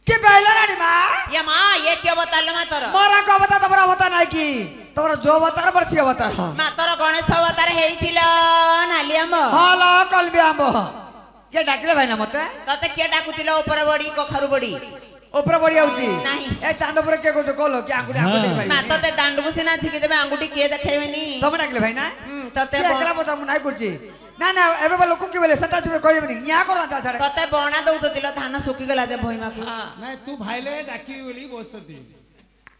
के पहला रानी माँ ये माँ ये क्या बता लो मैं तोर मोरा को बता तोरा बता नहीं की तोरा जो अवतार बरसी अवतार माँ तोर गणेश अवतार हेइथिलो नाली आंब हालो कलबी आंब के डाकिले भाई ना मते तते के डाकुतिलो ऊपर बड़ी कखारु बड़ी ऊपर बड़ी आउची नहीं ए चांदपुर के को कोलो के आंगुठी आंगुठी भाई माँ तते दांडुकु सिना छिकी देबे आंगुठी के देखेबेनी तमे डाकिले भाई ना तते के एकला बता मु नाही करची ना ना एबे बा लोक के बोले सता तुमे कहि देबनी या करो जा छाड़े तते बणा दउ तो दिलो धान सुकी गेला जे भइमा को नहीं तू भाईले डाकी बोली बसती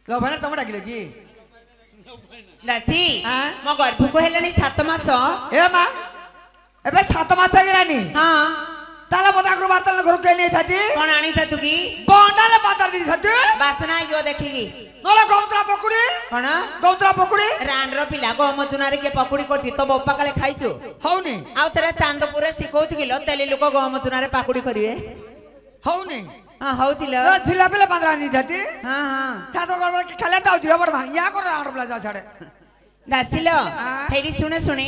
लो भाई तमे डाकिले की दासी हां मो गर्भ को हेलनी 7 मास ए मां एबे 7 मास गेलानी हां ताला बता करू बार्ता घर के नहीं थाती कोन आनी था तू की बंडाले पातर दी थाती बासना जो देखिगी नोला गौत्रा पकुड़ी कोन गौत्रा पकुड़ी रांडर पिला गमचुनारे के पकुड़ी करछि तो बप्पा काले खाइछु हौनी आउ तेरे चांदपुरे सिखौत किलो तेली लोक गमचुनारे पाकुड़ी करिवे हौनी हां हौतिलो ना झिला पेले पातर दी थाती हां हां सातो गड़बड़ के खाले दाउ दियो बड़ या कर राउंड प्ला जा छाड़े दासिलो हेडी सुने सुने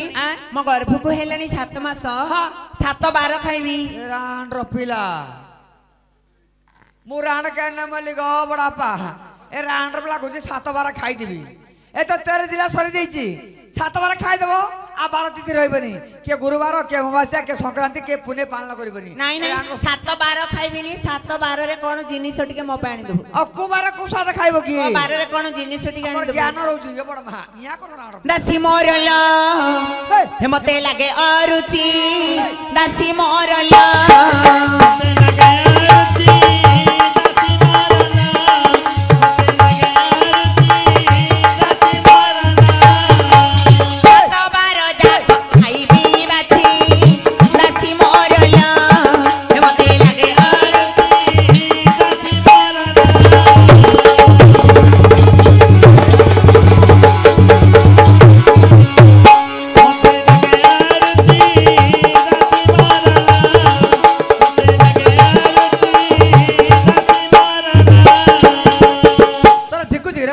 मो गर्भ को हेलनी 7 मास हां 7 12 खाइबी रांड रपिला मु राण के न मली गो बड़ा पा ए रांड रपिला को 7 12 खाई देबी ए तो तेरे जिला सरी देछि 7 12 खाई देबो आ 12 तिथि रहबनी के गुरुवार के अमावास्या के संक्रांति के पुणे पालन करबनी नहीं नहीं 7 12 खाइबिनी 7 12 रे कोन जिनिस टिके मो पाणी देबो आ कुमार को साथ खाइबो की 12 रे कोन जिनिस टिके आनी हमर देबो ज्ञान रहउ ये बड़ मा या कर रांड दासी मोरला हे मते लागे अरुचि दासी मोरला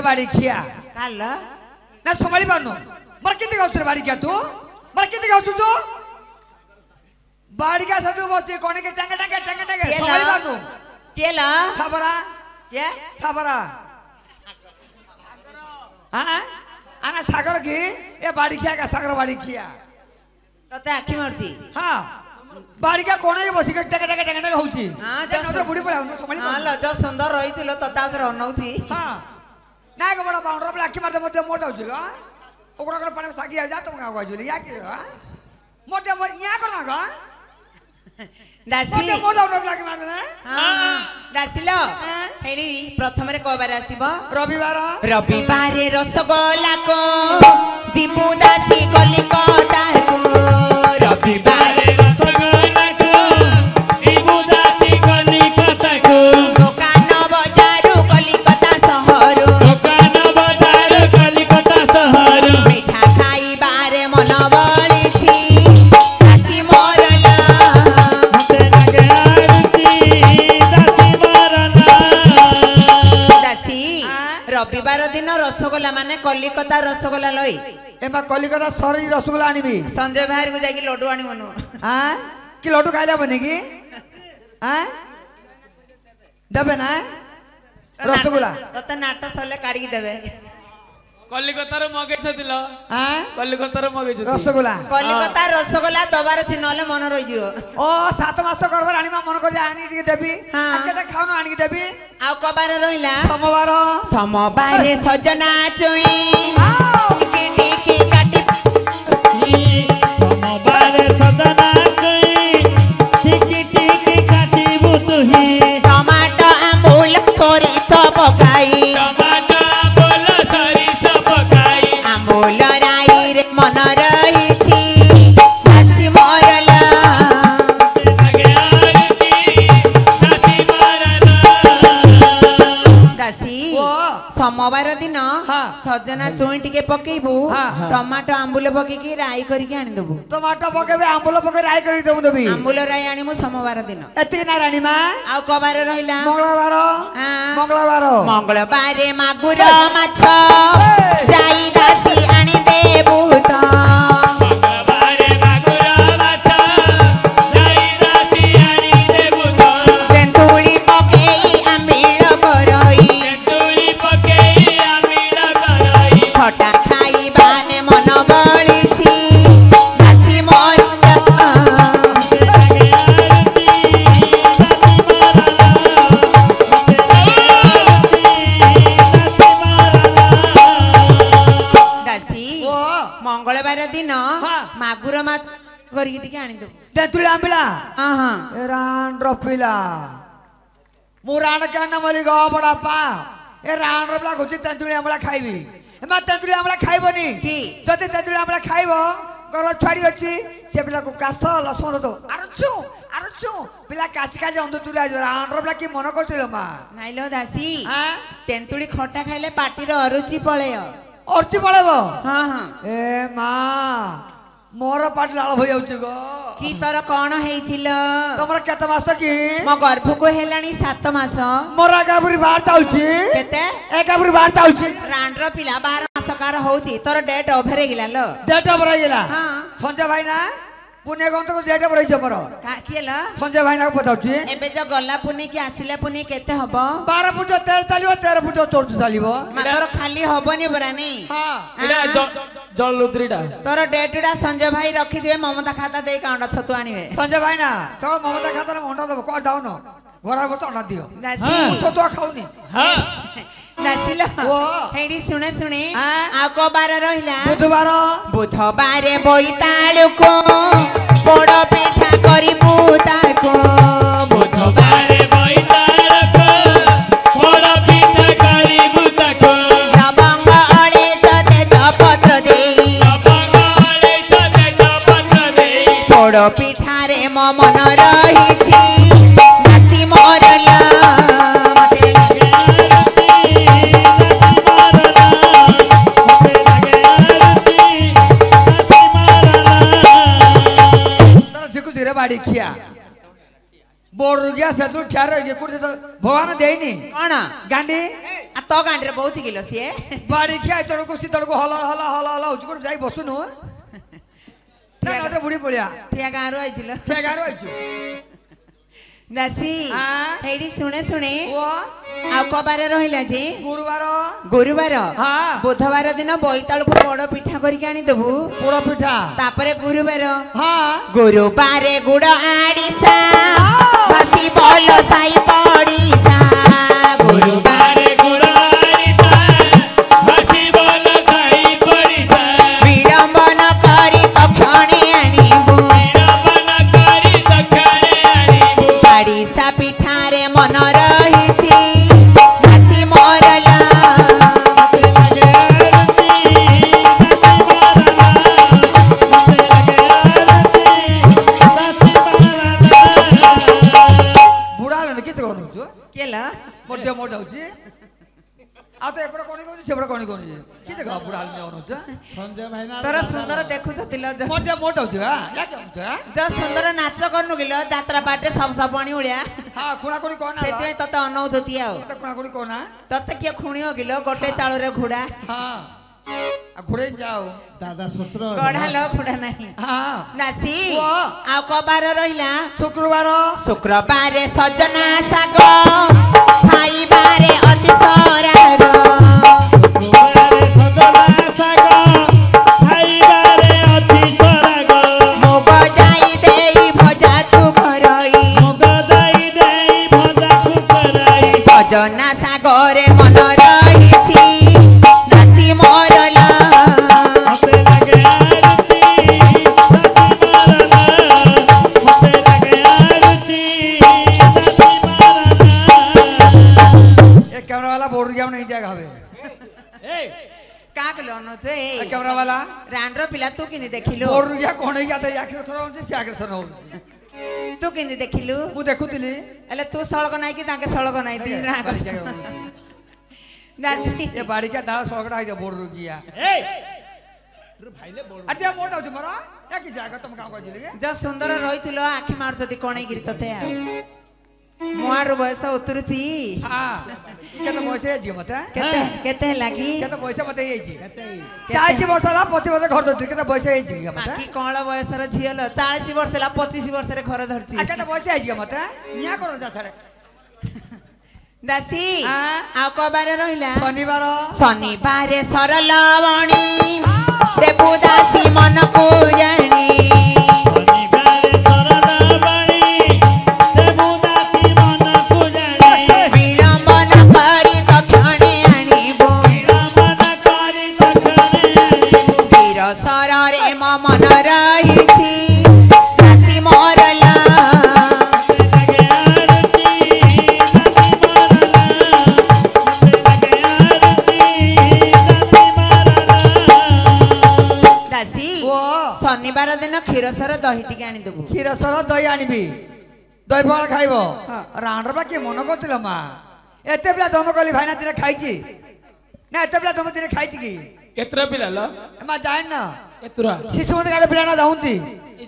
बाड़ी खिया काला ना संभाली पानो मर किते गाउस रे बाड़ी क्या तू मर किते गाउस तू बाड़ी का सदु बस कोने के टंगे टंगे टंगे टंगे संभाली पानो केला साबरा ये साबरा हां आना सागर की ए बाड़ी खिया का सागर बाड़ी खिया तते आखी मरची हां बाड़ी का कोने के बसी के टंगे टंगे टंगे टंगे होची हां जब बुढ़ी पड़ा संभाली हां ल जो सुंदर रहिथिलो तता से रनौथी हां ना को बड़ा बाउंडर पे आखी मारते मोटे मोड़ जाउ छगा ओकरा कर पानी में सागी आ जा तो गावा जुली या की रे मोटे मोड़ या करना गा दासी मोटे मोड़ जाउ लागी मार दे हां दासीलो हेडी प्रथम रे कबार आसीबो रविवार रविवार रसगोला को जीबू दासी कलिकता को रविवार रसगोला को जीबू दासी कलिकता को दुकान बजारू कलिकता शहर दुकान बजार कलिकता शहर मिठा खाई बारे मन बळी छी दासी मोरला मते लागे आरती दासी मोरला दासी रविवार दिन रसगोला माने कलिकता रसगोला लई एमा कलिकता सरी रसगुल्ला आनीबी संजय भाई को जाकी लड्डू आनी मनु हां कि लड्डू खाइला बनेगी हां देबे ना रसगुल्ला तते नाटा सले काढी देबे कलिकतार मगे छदिलो हां कलिकतार मगे छदिलो रसगुल्ला कलिकता रसगोला दबार छि नले मन रहि जियो ओ 7 मास करबर आनीमा मन कर जा आनी टिके देबी हां। आके त खाउनो आनी देबी आउ कबार रहिला सोमवार सोमवार सजना चुई आओ टिकी टिकी काटी सोमवार सदना कई टिकी टिकी काटिबु तुही टमाटो आंबुल सरिस पकाई टमाटर बोल सरिस पकाई आंबुल राई रे मन रहि छि दासी मोरला लागे आरती दासी मोरला दासी ओ सोमवार दिन हाँ। सजना चुई टिके पकेइबू हाँ। टमाटो आंबुल पकेकी राई करके आनी देबू टमाटर पकेबे आंबुल पके राई करी देबु देबी आंबुल राई आनीमु सोमवार दिन एती ना रानी मा आउ कबार रहिला मंगलवार हाँ। मंगलवार मंगलबारे मागुर माछ जाई दासी आनी देबू त मंगलवारे मागुर माछ जाई दासी आनी देबु तो तेंतुली पकेई आम्बी दिन हाँ। मागुर माछ करिକି ଟିକେ ଆଣିଦବୁ तेतुली आंबिला ହଁ ହଁ ए रान रपिला मु राण केना मली गो बड़ा पा ए राण रपला गुची तेतुली आंबला खाइबी ए मा तेतुली आंबला खाइबनी କି जदि तेतुली आंबला खाइबो घर छाड़ी अछि से पिला को कास लसमन दो आरछु पिला कासी काजे अंध तुरा जो राण रपला की मन करतिलो मा ନାଇଲୋ ଦାସୀ हां ତେନ୍ତୁଳି ଖଟା ଖାଇଲେ ପାଟିର ଅରୁଚି ପଳେୟ औरती पळेबो ହଁ ହଁ ए मा मोर पाट लाल भई जाउची गो କି ତୋର କଣ ହେଇছিল तमरा केते मास की ମୋ ଗର୍ଭକୁ ହେଲାଣି 7 ମାସ मोर गाबुरी बाहर जाउची କେତେ ए गाबुरी बाहर जाउची ରାଣ୍ଡର ପିଲା 12 ମାସକାର ହଉଛି ତୋର ଡେଟ୍ ଓଭର ହେଇଗଲା ଲୋ डेट ऑफ रहिला ହଁ संजय भाई ना पुणे गंत को डेट ऑफ रहिछ मोर କିଏ ଲୋ संजय भाई ना को बताउची ଏବେ ଯୋଉ ଗଲା ପୁନି କି ଆସିଲା ପୁନି କେତେ ହବ 12 फुट 13 चालिबो 13 फुट 14 चालिबो ମାତ୍ର ଖାଲି ହବନି ପରା ନାଇଁ हां ଏଇଟା ଜଳ ଲୁଦ୍ରିଟା ତୋର ଡେଟ୍ ଟା ସଞ୍ଜୟ ଭାଇ ରଖିଥିବେ ମମତା ଖାତା ଦେଇ କାଣ୍ଡ ଛତୁ ଆଣିବେ संजय भाई ना सब ममता खाता में अंडा दबो कोड दाउन घोड़ा बस अंडा दियो ଦାସୀ तो तो खाउनी ହଁ ଦାସିଲ ଓ। ହେଇଡି ଶୁଣେ ଆଁ? ଆଉ କ ବାର ରହିଲା बुधवार ବୁଧବାରେ ବୋଇତାଳୁକୁ ପୋଡ଼ ପିଠା କରିବୁ ତାକୁ ବୁଧବାରେ ବାରେ ବଇତାଳକୁ ପୋଡ଼ ପିଠା କରିବୁ ତାକୁ ଲବଙ୍ଗ ଅଳେଇଚ ତେଜପତ୍ର ଦେଇ ଲବଙ୍ଗ ଅଳେଇଚ ତେଜପତ୍ର ଦେଇ ପୋଡ଼ ପିଠାରେ ମୋ ମନ ରହିଛି ଦାସୀ ମୋର ଲୋ ମତେ ଲାଗେ ଆରତି ମାରଲା ମତେ ଲାଗେ ଆରତି ମାରଲା तर जिकु धीरे बाड़ी खिया बोर रुगिया सेतु ठ्यार ये कुछ तो भगवान देइनी କଣ गांडी ଆ ତୋ ଗାଣ୍ଡିରେ ବହୁତ କିଲୋ ସିଏ बाड़ी खिया तड़को सी तड़को हला हला हला हला उचकुर जाई बसुनु ना ना बुढ़ी पड़िया ଠିଆ ଗାଁରୁ ଆଇছিল ठ्या गारो आइछु ଦାସୀ ଆଁ? ହେଇଡି ଶୁଣେ वो ଆଉ କ ବାର ରହିଲା ଯେ गुरुवार ଗୁରୁବାର हां ବୁଧବାର ଦିନ ବୋଇତାଳୁକୁ ପୋଡ଼ ପିଠା କରିକି ଆଣିଦେବୁ पोड़ा पिठा ତାପରେ ଗୁରୁବାର हां ଗୁରୁବାରେ ଗୁଡ଼ ଆଡ଼ିସା ହସି ଭଲ ସାଇ ପଡ଼ିସା ଗୁରୁବାର ବାରେ ଗୁଡ଼ାରିତା ହସି ବୋଲ ସାଇ ପଡ଼ିଶା ବିଡ଼ମ୍ବନ କରି ତକ୍ଷଣେ ଆଣିବୁ ବିଡ଼ମ୍ବନ କରି ଦକ୍ଷିଣେ ଆଣିବୁ ଆଡ଼ିସା ପିଠାରେ ମନ ରହିଛି ହସି ମୋର ଲୋ ମତେ ଲାଗେ ଆରତି बुढ़ा लने किस करू छु କିଏ ଲୋ मोटे मोट जाउची आ तो एपड़ कोनी कोनी सेपड़ कोनी कोनी कि जगह बुढ़ा लने करू छु ସଞ୍ଜୟ ଭାଇନା ତୋର ସୁନ୍ଦର ଦେଖୁଛତିଲ मोटे मोट जाउची हा या के हुन्छ जो ସୁନ୍ଦର ନାଚ କରୁନୁ କିଲୋ ଯାତ୍ରା ପାଟେ ସବୁ ସପଣି ଭଳିଆ हां खुणा कोनी कोन ना ସେଥିପାଇଁ ତତେ ଅନଉଛନ୍ତି ଆଉ तो खुणा कोनी कोना ତତେ କିଏ ଖୁଣିବ କିଲୋ ଗୋଟେ ଚାଉଳରେ ଘୋଡ଼ା हां आ घुरे जाओ ଦାଦା ଶ୍ୱଶୁର ଗଢା ଲୋ ଘୋଡ଼ା ନାହିଁ हां ନାସି ଓ। ଆଉ କବାର ରହିଲା शुक्रवार ଶୁକ୍ରବାରେ ସଜନା ଶାଗ ଖାଇବାରେ ଅତି ସରାଗ ଗୁରୁବାରେ ସଜନା ଶାଗ ଖାଇବାରେ ଅତି ସରାଗ ମୁଗ ଯାଇ ଦେଇ ଭଜା ତୁ ଘରୋଇ ମୁଗ ଯାଇ ଦେଇ ଭଜାକୁ କରାଇ ସଜନା ଶାଗରେ ମନ ରହିଛି ନାସି ମୋର ଲୋ ମତେ ଲାଗେ ଆରତି ମାରଲା ମତେ ଲାଗେ ଆରତି ମାରଲା एक कैमरा वाला बोर्ड गया नहीं जाएगा हवे ଏ କାହା କିଲୋ ଅନଉଛୁ एक कैमरा वाला ରାଣ୍ଡର ପିଲା ତୁ କିନି ଦେଖିଲୁ बोर्ड गया कोण ही जाता या के थोड़ा होते से आगे थोड़ा हो ତୁ କିନି ଦେଖିଲୁ मु देखुतिली ହେଲେ ତୁ ସଳକ ନାଇଁ କି ତାଙ୍କେ ସଳକ ନାଇଁ ଦି ଦାସୀ ये बाड़ी का दाल सोगड़ा है बोर्ड गया ଏ ଭାଇଲେ ବଡ अते मोट जाउची मरा या कि जाएगा तुम काम कर जिले ଯ ସୁନ୍ଦର ରହିଥିଲ ଆଖି ମାରୁଛନ୍ତି କଣେଇକିରି ତତେ ଆଉ ମୁଆଁରୁ ବୟସ ଉତରୁଛି हां केते पैसे जी मते କେତେ କେତେ ହେଲା କି केते पैसे मते येची କେତେ 40 वर्ष ला 25 वर्ष घर दती केते पैसे येची मते ଆଖି କଅଁଳ ବୟସର ଝିଅ ଲୋ 40 ବର୍ଷ ହେଲା 25 ବର୍ଷରେ ଘର ଧରିଛି आ केते पैसे येची मते निया करो जा साडे ଦାସୀ ଆଁ? ଆଉ କବାରେ ରହିଲା शनिवार ଶନିବାରେ ସରଲବଣୀ ଦେବୁ ଦାସୀ ମନକୁ ଜାଣି ଶନିବାରେ ଶରଦା ବାଣୀ ଦେବୁ ଦାସୀ ମନକୁ ଜାଣି ବିଳମ୍ବନ କରି ତକ୍ଷଣେ ଆଣିବୁ ବିଳମ୍ବନ କରି ଦକ୍ଷିଣେ ଆଣିବୁ ବୀର ସରରେ ମୋ ସର ଦହି ଟିକେ ଆଣିଦେବୁ କ୍ଷୀର ସର ଦହି ଆଣିବି ଦହି ପଖାଳ ଖାଇବ ରାଣ୍ଡର ବା କିଏ ମନ କରୁଥିଲ ମା ଏତେ ପିଲା ଦମ କଲି ଭାଇନା ଦିନେ ଖାଇଛି ନା ଏତେ ପିଲା ତମ ଦିନେ ଖାଇଛି କି କେତେଟା ପିଲା ଲ ମା ଜାଣିନ କେତେଟା ଶିଶୁ ମନ୍ଦିର ଆଡେ ପିଲା ନା ଯାଉନ୍ତି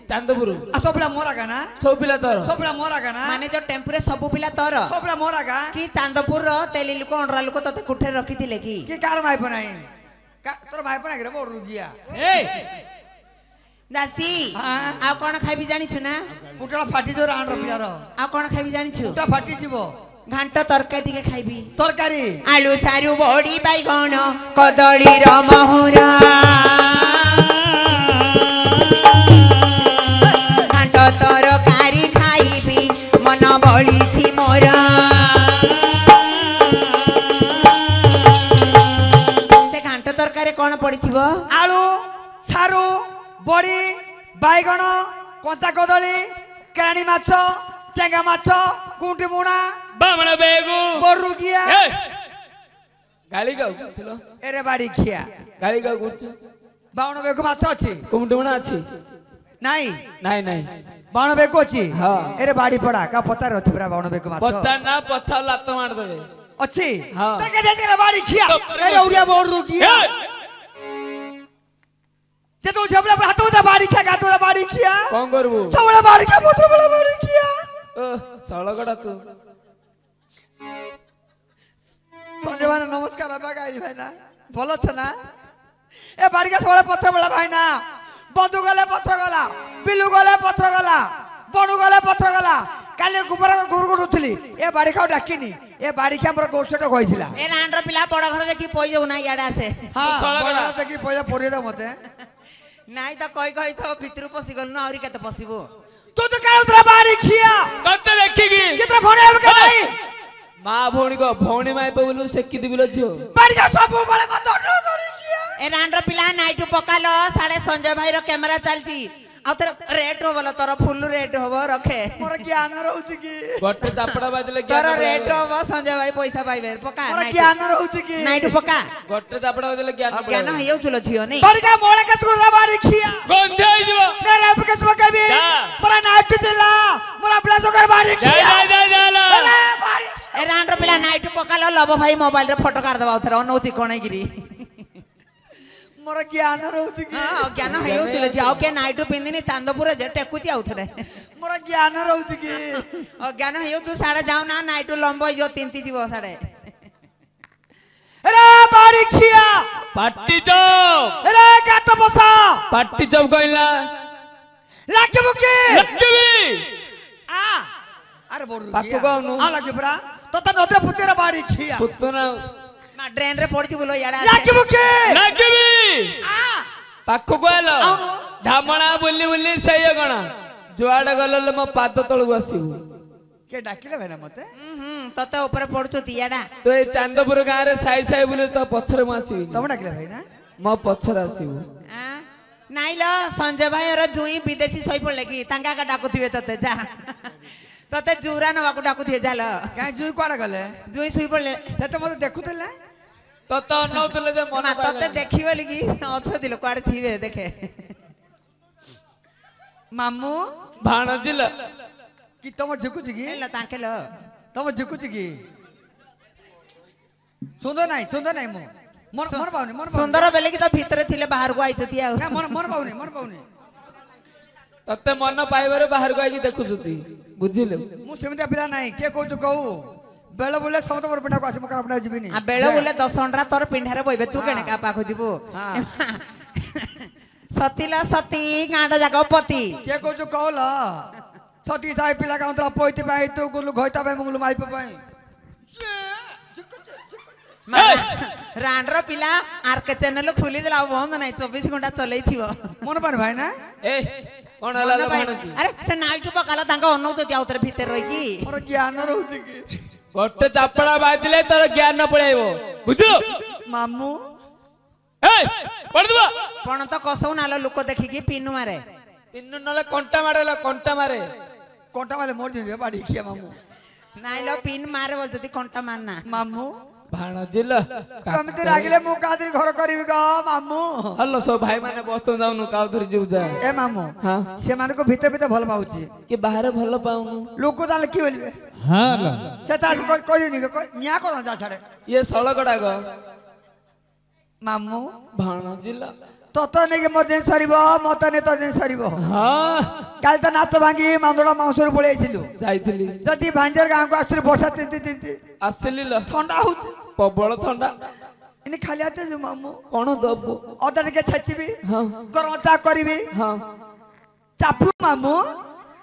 ଚାନ୍ଦପୁର ସବୁ ପିଲା ମୋର ଆଗା ନା ସବୁ ପିଲା ତୋର ସବୁ ପିଲା ମୋର ଆଗା ନା ମାନେ ଯୋଉ ଟେମ୍ପୁରେ ସବୁ ପିଲା ତୋର ସବୁ ପିଲା ମୋର ଆଗା କି ଚାନ୍ଦପୁରର ତେଲି ଲୋକ ଅଣ୍ଡରା ଲୋକ ତତେ କୁଠରେ ରଖିଥିଲେ କି କି କାର ମାଇପ ନାହିଁ ତୋର ମାଇପ ନାହିଁ ରେ ମୋର ରୁଗିଆ ଦାସୀ ହଁ। ଆଉ କଣ ଖାଇବି ଜାଣିଛୁ ନା ପୁଟଳ ଫାଟି ଯୋଉ ରାଣ୍ଡର ପିଲାର ଆଉ କଣ ଖାଇବି ଜାଣିଛୁ ପୁଟା ଫାଟି ଯିବ ଘାଣ୍ଟ ତରକାରୀ ଟିକେ ଖାଇବି ତରକାରୀ ଆଳୁ ସାରୁ ବଡି ବାଇଗଣ କଦଳୀର ମହୁରା ଘାଣ୍ଟ ତରକାରୀ ଖାଇବି ମନ ବଳିଛି ମୋର ସେ ଘାଣ୍ଟ ତରକାରୀ କଣ ପଡିଥିବ ଆଳୁ ସାରୁ ବଡି ବାଇଗଣ କଞ୍ଚା କଦଳୀ କେରାଣୀ ମାଛ ଚେଙ୍ଗା ମାଛ ଗୁଣ୍ଡି ମୁଣା ବାମଣ ବେଗୁ ବରୁଗିଆ ଗାଳି ଗାଉ କରୁଥିଲ ଏରେ ବାଡି ଖିଆ ଗାଳି ଗାଉ କରୁଛ ବାଉଣ ବେଗୁ ମାଛ ଅଛି କୁମଟୁମଣା ଅଛି ନାଇଁ ନାଇଁ ନାଇଁ ବାଉଣ ବେଗୁ ଅଛି ହଁ। ଏରେ ବାଡି ପଡା କା ପଚାର ଅଛି ପୁରା ବାଉଣ ବେଗୁ ମାଛ ପଚାର ନା ପଛା ଲାତ ମାରିଦେବେ ଅଛି ହଁ। ତରକା ଦେଇରେ ବାଡି ଖିଆ ଏରେ ଉଡିଆ ବରୁଗିଆ ଯେ ତୁ ଝବଲା ହାତ ଉଦା ବାଡି ଖିଆ ଗାତ ଉଦା ବାଡି ଖିଆ କଣ କରିବୁ ସବୁବେଳେ ବାଡି ଖିଆ ପତ୍ର ବଳେ ବାଡି ଖିଆ ଓ ସଳଗଡା ତୁ সঞ্জয় ভাই নমস্কার গাই ভাই না ভালো আছে না এ বাড়িকে সবাই পত্র বলা ভাই না বন্ধু গলে পত্র গলা বিলু গলে পত্র গলা বনু গলে পত্র গলা কালি গোবর গুড় গুড়ুলি এ বাড়ি খাও ডাকিনি এ বাড়ি খে আমার গোষ্ঠীটা কইছিলা ଏ ରାଣ୍ଡର ପିଲା ବଡ ଘର ଦେଖି ପଇ ଯାଉ ନା ଇଆଡେ ଆସେ হ্যাঁ ସଳଗଡା। ବଡ দেখি পয়সা পড়িয়ে দাও মতে ନାଇଁ ତ କହି ତ ଭିତରୁ ପଶିଗଲୁ ନା ଆହୁରି କେତେ ପଶିବୁ তুই তো কাল তোরা বাড়ি খিয়া କତେ ଦେଖିକି কিতরা ফোনে হবে কে নাই ମା ଭଉଣୀ କ ଭଉଣୀ ମାଇପ ବୋଲୁ ସେକି ଦିବିଲ ଝିଅ বাড়ি কা সব বলে মত বাড়ি খিয়া ଏ ରାଣ୍ଡର ପିଲା ନାଇଟୁ ପକାଲ ସାଡେ ସଞ୍ଜୟ ଭାଇର କ୍ୟାମେରା ଚାଲିଛି ଆଉ ତୋର ରେଟ୍ ହବ ଲୋ, ତୋର ଫୁଲ ରେଟ୍ ହବ ରଖେ মোর জ্ঞান রহুছি কি ଗୋଟେ ଚାପଡ଼ା ବାଜିଲେ ତୋର ଜ୍ଞାନ ରେଟ୍ ପଳେଇବ। ହବ ସଞ୍ଜୟ ଭାଇ ପଇସା ପାଇବେ ପକା মোর জ্ঞান রহুছি কি ନାଇଟୁ ପକା ଗୋଟେ ଚାପଡ଼ା ବାଜିଲେ ଜ୍ଞାନ ଜ୍ଞାନ ପଳେଇବ। ହେଇଯାଉଥିଲ ଝିଅ ନେଇ বাড়ি কা মোড়ে কা তোরা বাড়ি খিয়া ଗନ୍ଧିଆ ହେଇଯିବ मेरे आप के सब कभी जा। मोरा नाइट जिला मोरा ब्लाजोकर बाड़ी ଯା किया ଯା ଯା ଯା ଲ। अरे बाड़ी ଏ ରାଣ୍ଡର ପିଲା ନାଇଟୁ ପକାଲ ଲବ ଭାଇ ମୋବାଇଲ ରେ ଫଟୋ କାଢିଦବା ଆଉଥରେ ଅନଉଛି କଣେଇକିରି मोर ज्ञान रहउछि कि ହଁ ଜ୍ଞାନ ହେଇଯାଉଥିଲ ଝିଅ ଆଉ କିଏ ନାଇଟୁ ପିନ୍ଧିନି ଚାନ୍ଦପୁର ଯେ ଟେକୁଛି ଆଉଥରେ मोर ज्ञान रहउछि कि ଜ୍ଞାନ ହେଇଯାଉଥିବ ସାଡେ ଯାଉ ନା ନାଇଟୁ ଲମ୍ବ ହେଇଯିବ ତିନ୍ତି ଯିବ ସାଡେ अरे बाड़ी किया ପାଟି ଚପ अरे गात बसा ପାଟି ଚପ କହିଲା लाके मुके ଲକ୍ଷ୍ମୀ आ अरे बोल पाखु गाउनु। आ लागे पुरा तो त नते पुतेरा बाड़ी किया ପୁତୁନା ମା ଡ୍ରେନ୍ ରେ ପଡିଛି ବୋଲ ଇଆଡେ लाके मुके ଲକ୍ଷ୍ମୀ आ ପାଖକୁ ଆଲ ଆଉନୁ। ଢାମଣା ବୁଲି ବୁଲି ସେଇ କଣ ଯୁଆଡେ ଗଲେ ମୋ ପାଦ ତଳକୁ ଆସିବୁ के डाकिले भाई ना मते ତତେ ଉପରେ ପଡୁଛୁ ଇଆଡା ତୁ ଏଇ ଚାନ୍ଦପୁର ଗାଁରେ ସାଇ ସାଇ ବୁଲି ତ ପଛରେ ମୁଁ ଆସିବି तम डाकिले भाई ना ମୋ ପଛରେ ଆସିବୁ ନାଇଁ ଲ ସଞ୍ଜୟ ଭାଇର ଜୁଇଁ ବିଦେଶୀ ଶୋଇ ପଡିଲେ କି ତାଙ୍କ ଆଗ ଡାକୁଥିବେ ତତେ ଯା ତତେ ଜୁରା ନବାକୁ ଡାକୁଥିବେ ଚାଲ କାଇଁ ଜୁଇ କୁଆଡେ ଗଲେ ଜୁଇଁ ଶୋଇ ପଡିଲେ ସେ ତ ମତେ ଦେଖୁଥିଲେ ତତେ ଅନଉଥିଲେ ଯେ ମନ ମା ତତେ ପାଇଲାନି। ଦେଖିବ କି ଅଛନ୍ତି ଲୋକ କୁଆଡେ ଥିବେ ଦେଖେ ମାମୁ ଭାଣଜିଲ କି ତମ ଝୁକୁଛି କି ହେଲ ତାଙ୍କେ ଲ ତମ ଝୁକୁଛି କି ସୁନ୍ଦର ନାହିଁ ମୁଁ ମର ପାଉନି ସୁନ୍ଦର ବେଲେ କି ତ ଭିତରେ ଥିଲେ ବାହାରକୁ ଆଇଛନ୍ତି ଆଉ ନା ମର ପାଉନି ତତେ ମନ ପାଇବାରେ ବାହାରକୁ ଆଇକି ଦେଖୁଛନ୍ତି ବୁଝିଲୁ ମୁଁ ସେମିତିଆ ପିଲା ନାହିଁ କିଏ କହୁଛୁ କହୁ ବେଳ ବୁଲେ ସମସ୍ତେ ମୋର ପିଠାକୁ ଆସି ମୋ କାମ ପିଠା ଯିବିନି ଆ ବେଳ ବୁଲେ 10 ଘଣ୍ଟା ତୋର ପିଣ୍ଢାରେ ବଇବେ ତୁ କେଣେ କା ପାଖକୁ ଯିବୁ ହଁ। ସତୀଲ ସତୀ ଗାଁଟା ଯାକ ପତି କିଏ କହୁଛୁ କହୁଲ ସତୀ ସାହି ପିଲା କାଉଁଥିଲା ପଇତି ପାଇଁ ତୁ ଗୁଲୁ ଘଇତା ପାଇଁ ମୁଗୁଲୁ ମାଇପ ପାଇଁ ରାଣ୍ଡର ପିଲା ଆର୍କେ ଚ୍ୟାନେଲ ଖୋଲିଦେଲା ଆଉ ବନ୍ଦ ନାହିଁ 24 ଘଣ୍ଟା ଚଲେଇଥିବ ମନ ପାନି ଭାଇ ନା ଏ କଣ ହେଲା ମନେ ଲୋ ପାଇବ। ଭାଣଜି ଆରେ ସେ ନାଇଟୁ ପକାଲ ତାଙ୍କ ଅନଉଛନ୍ତି ଆଉଥରେ ଭିତରେ ରହିକି ମୋର ଜ୍ଞାନ ରହୁଛି କି ଗୋଟେ ଚାପଡ଼ା ବାଜିଲେ ତୋର ଜ୍ଞାନ ପଳେଇବ ବୁଝିଲୁ ମାମୁ ଏ ପଡିଦବ ପଣ ତ କସଉ ନାଲ ଲୋକ ଦେଖିକି ପିନୁ ମାରେ ପିନ୍ନୁ ନହେଲେ କଣ୍ଟା ମାରେଲା କଣ୍ଟା ମାରେ କଣ୍ଟା ମାଲେ ମୋର ଯିବେ ବାଡ଼ି ଖିଆ ମାମୁ ନାଇଁ ଲ ପିନ୍ ମାରେ ବୋଲଛନ୍ତି କଣ୍ଟା ମାରନା ମାମୁ ଭାଣଜିଲ କେମିତି ରାଗିଲେ ମୁଁ କାହାଦିନ ଘର କରିବି ଗ ମାମୁ ହଲୋ ସବୁ ଭାଇ ମାନେ ବସୁ ଯାଉନୁ କାଉ ଧରି ଯିବୁ ଯା ଏ ମାମୁ ହଁ ସେମାନଙ୍କୁ ଭିତରେ ଭିତରେ ଭଲ ପାଉଛି କି ବାହାରେ ଭଲ ପାଉନୁ ଲୋକ ତାହେଲେ କି ବୋଲିବେ ହଁ ସେ ତା କହିନି ନିଆ କର ଯା ଛାଡେ ଇଏ ସଳଗଡାକ ମାମୁ ଭାଣଜିଲ ତତ ନେଇକି ମୋ ଦିନ ସରିବ ମତେ ନେଇ ତୋ ଦିନ ସରିବ ହଁ କାଲି ତ ନାଚ ଭାଙ୍ଗି ମାନ୍ଦୋଡା ମାଉସରୁ ପଳେଇଥିଲୁ ଯାଇଥିଲି ଯଦି ଭାଞ୍ଜର ଗାଁକୁ ଆସିଥିଲୁ ବର୍ଷା ତିନ୍ତି ତିନ୍ତି ଆସିଲି ଲ ଥଣ୍ଡା ହଉଛି ପ୍ରବଳ ଥଣ୍ଡା ଏନେ ଖାଲି ହାତେ ଯିବୁ ମାମୁ କଣ ଦବୁ ଅଦା ଟିକେ ଛେଚିବି ହଁ ଗରମ ଚା କରିବି ହଁ ଚାପିବୁ ମାମୁ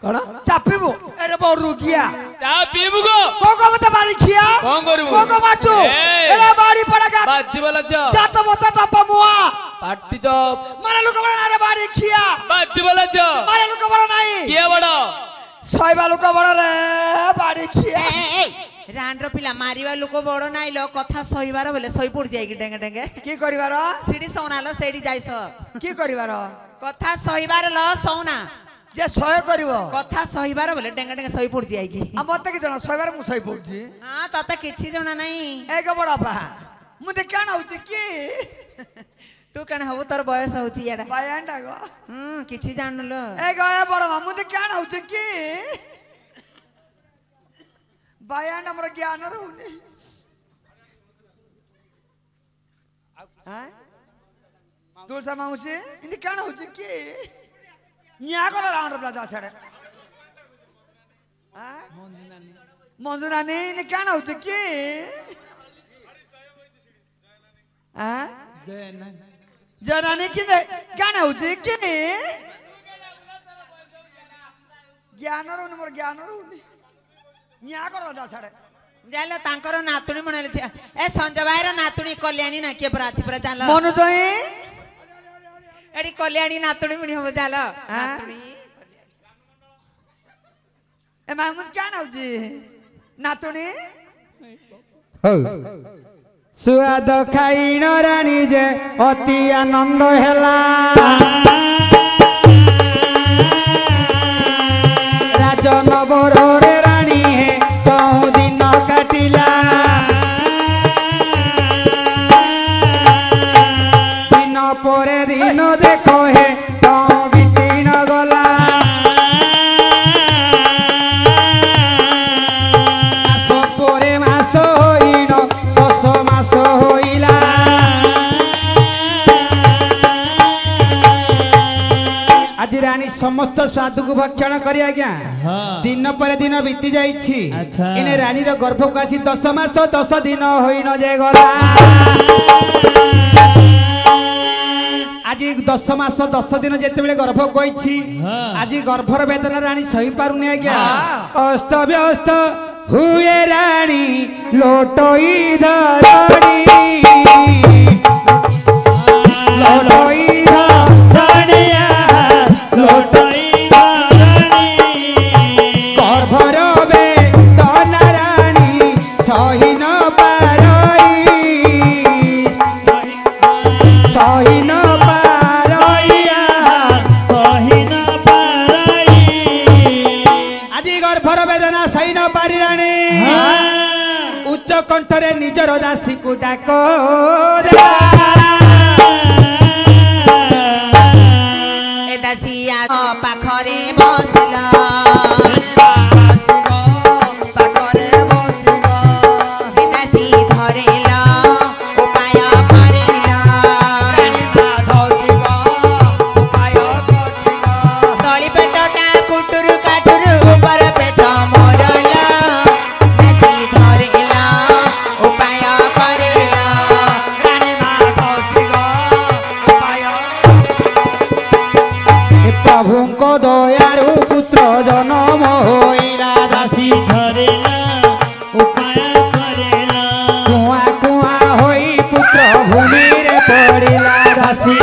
କଣ ଚାପିବୁ ଏରେ ବଡ ରୁଗିଆ ଚା ପିଇବୁ ଗো କୋକ ମତେ ବାড়ি ଖିଆ କଣ କରିବୁ କୋକ ମାଛୁ ଏଇ। ଏରେ ବାড়ি পড়া গা ବାଜିବଲ ଝିଅ জাত বসা টপ মুয়া ପାଟି ଚପ মারে লোক বড় না রে বাড়ি খিয়া ବାଜିବଲ ଝିଅ মারে লোক বড় নাই କିଏ ବଡ শয়বা লোক বড় রে বাড়ি খিয়া ରାଣ୍ଡର ପିଲା ମାରିବା ଲୋକ ବଡ ନାଇଁ ଲ କଥା ସହିବାର ବେଲେ ଶୋଇ ପଡି ଯାଇକି ଡେଙ୍ଗେ ଡେଙ୍ଗେ কি করিবার ସିଡି ସୌନାଲ ସେଇଠି ଯାଇସ কি করিবার କଥା ସହିବାର ଲ ସୌନା যে সহায় করিব କଥା ସହିବାର ବେଲେ ଡେଙ୍ଗେ ଡେଙ୍ଗେ ଶୋଇ ପଡି ଯାଇକି আর মতে কি জানো শয়বার মু সই পড়ছি ହଁ ତତେ କିଛି ଜଣା ନାହିଁ এক বড় পা মু দে কেন হচ্ছে কি ତୁ କଣ ହବୁ ତୋର ବୟସ ହଉଛି ଇଆଡା বায়ান্ডা গো କିଛି ଜାଣୁଲ এক গায়ে বড় মা মু দে কেন হচ্ছে কি বায়ান্ড আমার জ্ঞান রহুনি হ্যাঁ তুলসা মাউসি ইনি কেন হচ্ছে কি নিয়া করে রাউন্ড প্লাজা ছাড়ে হ্যাঁ মঞ্জু নানি ইনি কেন হচ্ছে কি হ্যাঁ জনানি কি কেন হচ্ছে কি জ্ঞান রহুনি মোর জ্ঞান রহুনি নিয়া করে রাজা ছাড়ে ଜାଣିଲ ତାଙ୍କର ନାତୁଣୀ ମନେ ଏ ସଞ୍ଜ ଭାଇର ନାତୁଣୀ କଲ୍ୟାଣୀ ନା କିଏ ପରା ଅଛି ପରା ଜାଣିଲ মনু জয় ଏଠି କଲ୍ୟାଣୀ ନାତୁଣୀ ପୁଣି ହବ ଜାଣିଲ ନାତୁଣୀ এ মাহমুদ কেন হচ্ছে নাতুনি ସୁଆଦ ଖାଇଣ ରାଣୀ ଯେ ଅତି ଆନନ୍ଦ ହେଲା ରାଜନବରରେ ରାଣୀ ହେ କଉ ଦିନ କାଟିଲା ଦିନ ପରେ ଦିନ ଦେଖ ହେ କଉ ବିତିନ ଗଲା ମାସ ପରେ ମାସ ହୋଇନ 10 ମାସ ହୋଇଲା ଆଜି ରାଣୀ ସମସ୍ତ ସ୍ୱାଦକୁ ଭକ୍ଷଣ କରି ଆଜ୍ଞା ଦିନ ପରେ ଦିନ ବିତି ଯାଇଛି ଏନେ ରାଣୀର ଗର୍ଭକୁ ଆସି 10 ମାସ 10 ଦିନ ହୋଇନ ଯେ ଗଲା ଆଜି 10 ମାସ 10 ଦିନ ଯେତେବେଳେ ଗର୍ଭ କହିଛି ଆଜି ଗର୍ଭର ବେଦନା ରାଣୀ ସହି ପାରୁନି ଆଜ୍ଞା ଅସ୍ତ ବ୍ୟସ୍ତ ହୁଏ ରାଣୀ ଲୋଟଇ ଧରଣୀ ଲୋଟଇ ଧରଣିଆ ଲୋଟଇ ଧରଣୀ ଗର୍ଭର ବେଦନା ରାଣୀ ସହି ନ ପାରଇ ସହି ନ ପାରଇଆ ସହି ନ ପାରଇ ଆଜି ଗର୍ଭର ବେଦନା ସହି ନ ପାରିଲାଣି ଉଚ୍ଚ କଣ୍ଠରେ ନିଜର ଦାସୀକୁ ଡାକ ଏ ଦାସିଆ ପାଖରେ ବସିଲ ଏ ଦାସି ଧରିଲ ଉପାୟ କରିଲ ତଳି ପେଟଟା କୁଟୁରୁ କାଟୁରୁ ଉପର ପେଟ ମୋରଲ ଦାସି ଧରିଲ ଉପାୟ କରିଲ ପ୍ରଭୁଙ୍କ ଦୟାରୁ ପୁତ୍ର ଜନମ ହୋଇଲା ଦାସୀ କୁଆ କୁଆ ହୋଇ ପୁତ୍ର ଭୂମିରେ ପଡ଼ିଲା ଦାସୀ